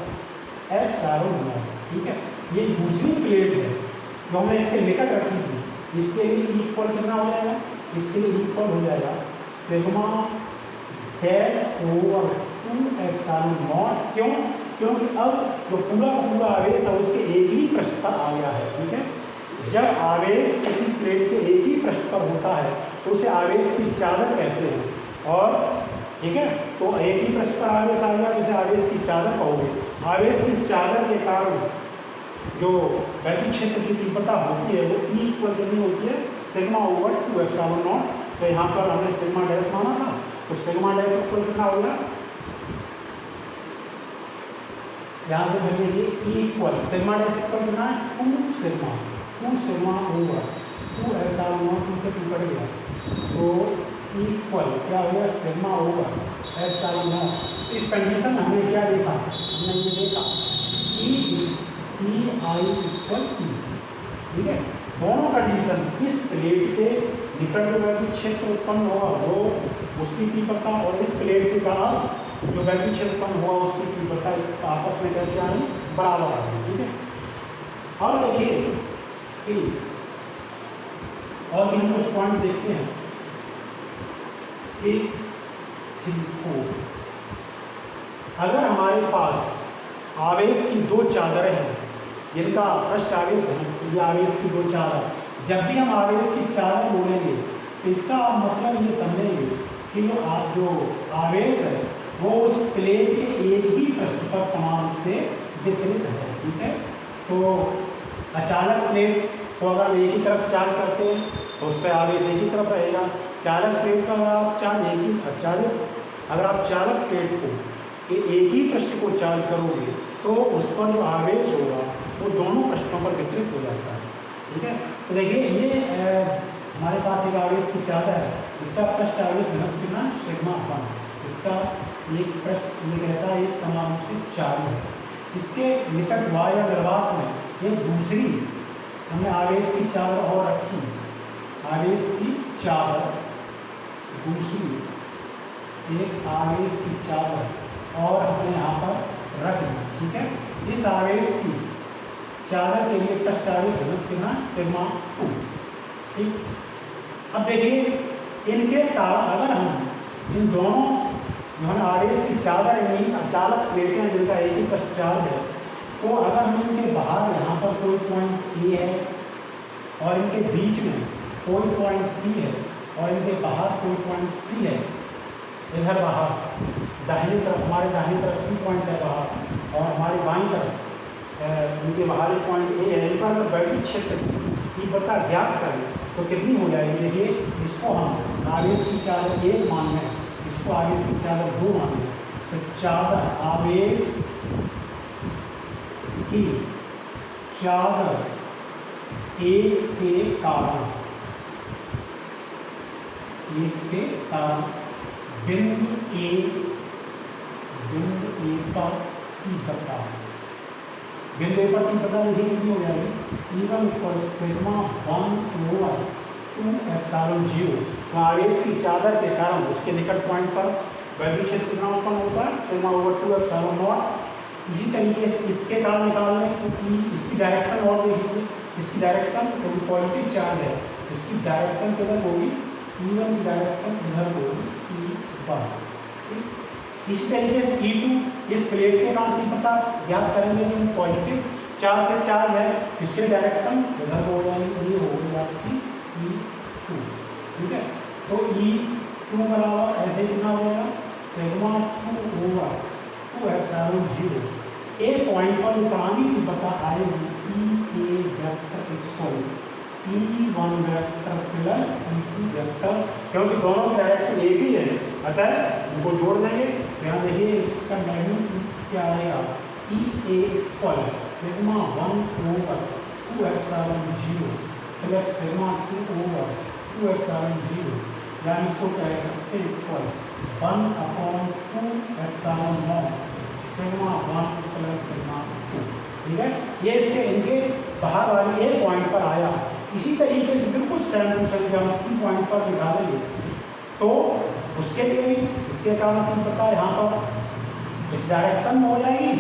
epsilon not. ठीक है, ये दूसरी प्लेट है जो हमने इसके निकट रखी थी, इसके लिए इक्वल कितना हो जाएगा, इसके लिए इक्वल हो जाएगा sigma dash over two epsilon nought. क्यों, क्योंकि अब जो पूरा आवेश है उसके एक ही पृष्ठ पर आ गया है। ठीक है, जब आवेश किसी प्लेट के एक ही पृष्ठ पर होता है तो उसे आवेश की चादर कहते हैं। और ठीक है, तो एक ही पृष्ठ पर आवेश आ गया तो उसे आवेश की चादर कहोगे। आवेश की चादर के कारण जो वैद्युत क्षेत्र की तीव्रता होती है वो ई इक्वल कितनी होती है, sigma over two epsilon nought. तो यहाँ पर हमने सिग्मा डैश माना था, तो सिग्मा डैश इक्वल कितना हो गया, यहाँ से कर लीजिए E equal sigma dash equal कितना है, two sigma over two epsilon nought, two से टू कट गया तो इक्वल क्या हो गया, सिग्मा ओवर एप्सिलॉन नॉट। इस कंडीशन में हमने क्या देखा, हमने ये देखा ई आई इक्वल ई। ठीक है, दोनों कंडीशन इस प्लेट के निकट जो वैद्युत क्षेत्र उत्पन्न होगा वो उसकी तीव्रता और इस प्लेट के कारण जो वैद्युत क्षेत्र उत्पन्न हुआ उसकी तीव्रता आपस में कैसे आ रही, बराबर आ रही। ठीक है, और देखिए कि और भी हम कुछ पॉइंट देखते हैं कि 3, 4 अगर हमारे पास आवेश की दो चादरें हैं जिनका पृष्ठ आवेश घनत्व, या आवेश की दो चादर, जब भी हम आवेश की चादर बोलेंगे तो इसका मतलब ये समझेंगे कि जो आवेश है वो उस प्लेट के एक ही पृष्ठ पर समान रूप से वितरित है। ठीक है, तो अचालक प्लेट को अगर एक ही तरफ चार्ज करते हैं तो उस पर आवेश एक ही तरफ रहेगा, चालक प्लेट का अगर आप चार्ज अगर आप चालक प्लेट को एक ही पृष्ठ को चार्ज करोगे तो उस पर जो आवेश होगा वो दोनों पृष्ठों पर वितरित हो जाता है। ठीक है, तो देखिए ये हमारे पास एक आवेश की चादर है, इसका पृष्ठ आवेश घनत्व कितना सिग्मा अपन, इसका एक पृष्ठ एक ऐसा एक समानुपातिक चार्ज है। इसके निकट y या गर्भात में एक दूसरी हमने आवेश की चादर और रखी, आवेश की चादर दूसरी एक आवेश की चादर और हमने यहाँ पर रख दी। ठीक है, इस आवेश की चादर के लिए पृष्ठ आवेश घनत्व कितना सिग्मा 2। ठीक, अब देखिए इनके कारण अगर हम इन दोनों जो है आवेश की चादर यानी चालक प्लेटें जिनका एक ही पृष्ठ चार्ज है, तो अगर हम इनके बाहर यहाँ पर कोई पॉइंट ए है और इनके बीच में कोई पॉइंट बी है और इनके बाहर कोई पॉइंट सी है, इधर बाहर दाहिनी तरफ हमारे दाहिनी तरफ सी पॉइंट है बाहर और हमारे बाईं तरफ इनके बाहर एक पॉइंट ए है, इन पर वैद्युत क्षेत्र की तीव्रता ज्ञात करें तो कितनी हो जाएगी। देखिए इसको हम आवेश की चादर 1 मान लें, इसको आवेश की चादर 2 मान लें, तो चादर आवेश की चादर 1 के कारण बिंदु ए पर तीव्रता, बिंदु ए पर तीव्रता देखिए कितनी हो जाएगी, E1 इक्वल सिग्मा 1/2 एप्सिलॉन 0। तो आवेश की चादर के कारण उसके निकट पॉइंट पर वैद्युत क्षेत्र कितना उत्पन्न होता है, सिग्मा ओवर 2 एप्सिलॉन 0। इसी तरीके से इसके कारण निकाल लें तो इसकी डायरेक्शन और देखिए, इसकी डायरेक्शन क्योंकि पॉजिटिव चार्ज है, इसकी डायरेक्शन किधर होगी, E1 की डायरेक्शन इधर होगी E1। इसी तरीके से E2 इस प्लेट के कारण तीव्रता ज्ञात करेंगे जो पॉजिटिव चार्ज से चार्ज है, इसके डायरेक्शन इधर हो जाएगी, ये हो जाएगी E2। ठीक है, तो E2 बराबर ऐसे कितना हो जाएगा सिग्मा 2 ओवर 2 एप्सिलॉन 0। ए पॉइंट पर पुरानी तीव्रता आएगी E A vector equal E1 vector plus E2 vector, क्योंकि दोनों की डायरेक्शन एक ही है, अतः इनको जोड़ देंगे। यहाँ देखिए इसका मैग्नीट्यूड क्या आएगा, E A equal sigma 1 over 2 epsilon 0 plus sigma 2 over 2 epsilon 0, यानी इसको क्या कह सकते हैं equal 1/2 epsilon 0 sigma 1 plus sigma 2। ठीक है, ये इसके इनके बाहर वाली ए पॉइंट पर आया। इसी तरीके से बिल्कुल सेम टू सेम जब हम सी पॉइंट पर निकालेंगे तो उसके लिए भी इसके कारण की पता यहाँ पर इस डायरेक्शन में हो जाएगी।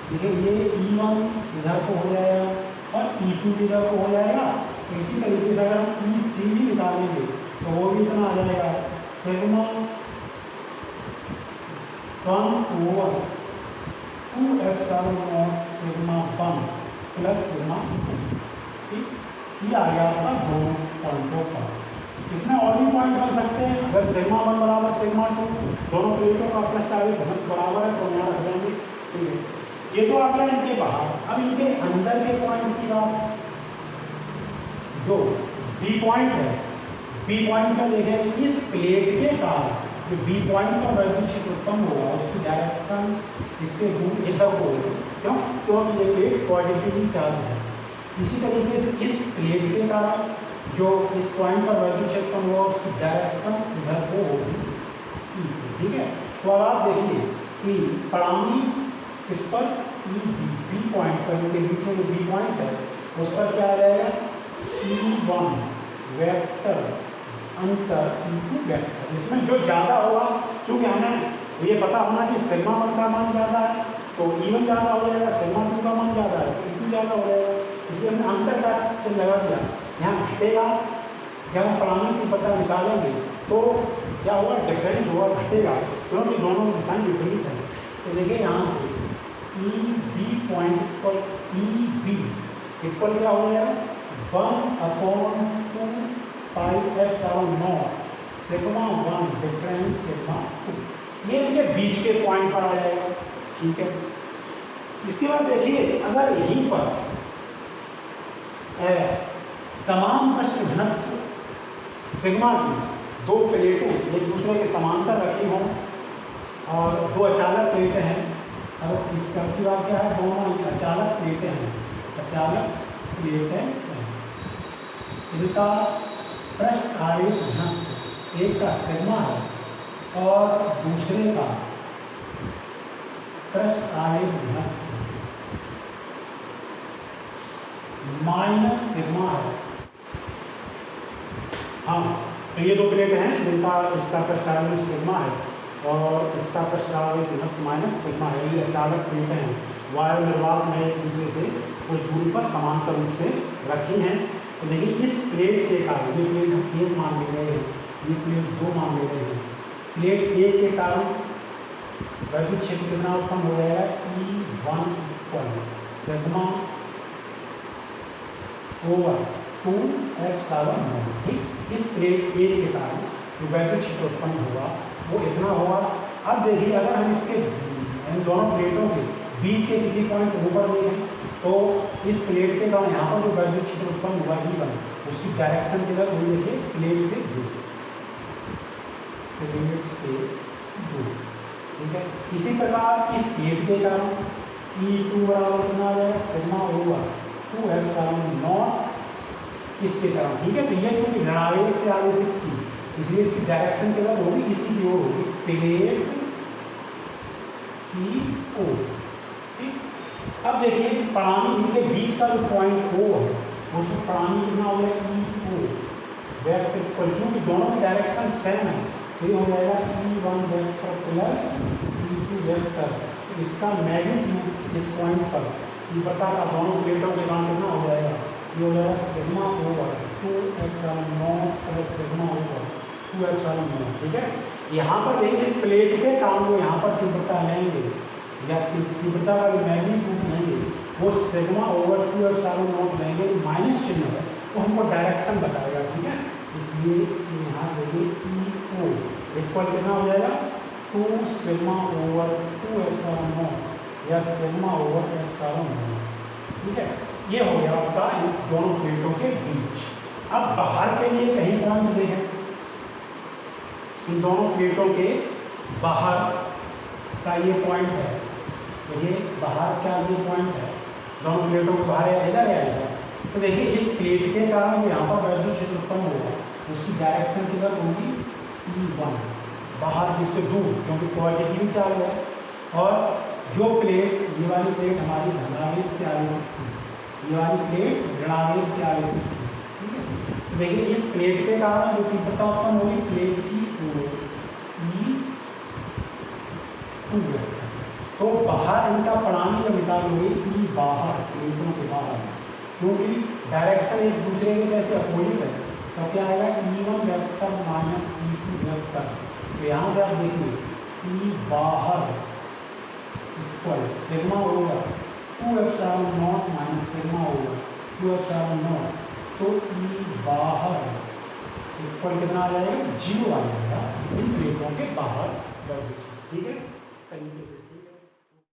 ठीक है, ये E1 इधर को हो जाएगा और E2 इधर को हो जाएगा। तो इसी तरीके से अगर हम EC भी निकालेंगे तो वो भी इतना आ जाएगा sigma 1 over 2 epsilon 0 sigma 1 plus sigma 2। ठीक, ये आ गया आपका दोनों पॉइंटों पर। इसमें और भी पॉइंट बन सकते हैं, अगर सिग्मा 1 बराबर सिग्मा 2, दोनों प्लेटों का पृष्ठ आवेश घनत्व बराबर है तो यहाँ रख देंगे। ठीक है, ये तो आ गया इनके बाहर। अब इनके अंदर के पॉइंट की बात, जो बी पॉइंट है, बी पॉइंट का देखें इस प्लेट के कारण जो बी पॉइंट पर वैद्युत क्षेत्र उत्पन्न होगा उसकी डायरेक्शन इससे दूर इधर को होगी, क्योंकि ये प्लेट पॉजिटिवली चार्ज है। इसी तरीके से इस प्लेट के कारण जो इस पॉइंट पर वैद्युत क्षेत्र होगा उसकी डायरेक्शन इधर को होगी। ठीक है, तो अब आप देखिए कि पड़ानी इस पर बी पॉइंट पर के बीच में जो बी पॉइंट है उस पर क्या आ जाएगा E1 वेक्टर अंतर E2 वेक्टर। इसमें जो ज़्यादा होगा, क्योंकि हमें ये पता होना कि सिग्मा 1 का मान ज़्यादा है तो E1 ज़्यादा हो जाएगा, सिग्मा 2 का मान ज़्यादा है तो E2 ज़्यादा हो जाएगा, इसलिए हमने अंतर का लगा दिया। यहाँ घटेगा, जब हम पड़ानी की पता निकालेंगे तो क्या होगा, डिफरेंस होगा, घटेगा, क्योंकि दोनों दिशाएं विपरीत हैं। तो देखिए यहाँ से EB पॉइंट पर EB इक्वल क्या हो जाएगा 1/2 pi epsilon 0 sigma 1 difference sigma 2, ये इनके बीच के पॉइंट पर आ जाएगा। ठीक है, इसके बाद देखिए अगर यहीं पर समान पृष्ठ घनत्व सिग्मा की दो प्लेटें एक दूसरे के समांतर रखी हों और दो अचालक प्लेटें हैं। अब इसका की बात क्या है, दोनों अचालक प्लेटें हैं, अचालक प्लेटें हैं। इनका पृष्ठ आवेश घनत्व एक का सिग्मा है और दूसरे का पृष्ठ आवेश घनत्व माइनस सिग्मा है। हाँ, तो ये दो प्लेट हैं जिनका इसका पृष्ठ आवेश सिग्मा है और इसका पृष्ठ आवेश घनत्व माइनस सिग्मा है। ये अचालक प्लेटें हैं, वायु निर्वात में एक दूसरे से कुछ दूरी पर समांतर रूप से रखी हैं। तो देखिए इस प्लेट के कारण, ये प्लेट हम 1 मान ले रहे हैं, ये प्लेट 2 मान ले रहे हैं। प्लेट 1 के कारण वैद्युत क्षेत्र कितना उत्पन्न हो जाएगा, E1 इक्वल सिग्मा ओवर 2ε0। ठीक, इस प्लेट 1 के कारण जो वैद्युत क्षेत्र उत्पन्न होगा वो इतना होगा। अब देखिए अगर हम इसके इन दोनों प्लेटों के बीच के किसी पॉइंट ऊपर देखें तो इस प्लेट के कारण यहाँ पर जो वैद्युत क्षेत्र उत्पन्न हुआ E1, उसकी डायरेक्शन किधर हुई, देखिए प्लेट से दूर, प्लेट से दूर। ठीक है, इसी प्रकार इस प्लेट के कारण E2 बराबर कितना आ जाएगा, सिग्मा ओवर 2ε0 इसके कारण। ठीक है, तो ये क्योंकि ऋणावेश से आवेशित थी इसलिए इसकी डायरेक्शन किधर होगी, इसी की ओर होगी, प्लेट की ओर। ठीक, अब देखिए प्राणी इनके बीच का जो पॉइंट O है उसमें प्राणी कितना हो गया, EO वेक्टर पर, चूंकि दोनों की डायरेक्शन सेम है तो ये हो जाएगा E1 vector plus E2 vector. तो इसका मैग्नीट्यूड इस पॉइंट पर तीव्रता का दोनों प्लेटों के कारण कितना हो जाएगा, ये हो जाएगा sigma over 2ε0 plus sigma over 2ε0। ठीक है, यहाँ पर देखिए इस प्लेट के कारण वो यहाँ पर तीव्रता लेंगे या तीव्रता का जो मैग्नीट्यूड लेंगे वो सिग्मा ओवर 2ε0 लेंगे, माइनस चिन्ह है तो हमको डायरेक्शन बताएगा। ठीक है, इसलिए यहाँ देखिए EO इक्वल कितना हो जाएगा, 2 सिग्मा ओवर 2ε0 या सिग्मा ओवर ε0। ठीक है, ये हो गया आपका इन दोनों प्लेटों के बीच। अब बाहर के लिए कहीं पॉइंट देखें, इन दोनों प्लेटों के बाहर का ये पॉइंट है, तो ये बाहर का ये पॉइंट है, दोनों प्लेटों के बाहर इधर आएगा। तो देखिए इस प्लेट के कारण यहाँ पर वैद्युत क्षेत्र उत्पन्न होगा, उसकी डायरेक्शन किधर होगी, E1 बाहर जिससे दूर, क्योंकि पॉजिटिव चार्ज है। और जो प्लेट, ये वाली प्लेट हमारी धनावेश से आवेशित थी, ये वाली प्लेट ऋणावेश से आवेशित थी। ठीक है, तो देखिए इस प्लेट के कारण जो तीव्रता उत्पन्न होगी प्लेट की ओर E2। तो बाहर इनका परिणामी जब निकालोगे E बाहर, प्लेटों के बाहर, क्योंकि डायरेक्शन एक दूसरे के जैसे अपोजिट है तो क्या आएगा, E1 vector minus E2 vector. तो यहाँ से आप देखिए E बाहर इक्वल सिग्मा होगा 2ε0 माइनस सिग्मा होगा 2ε0। तो E बाहर इक्वल कितना आ जाएगा, 0 आ जाएगा इन प्लेटों के बाहर। ठीक है, तरीके से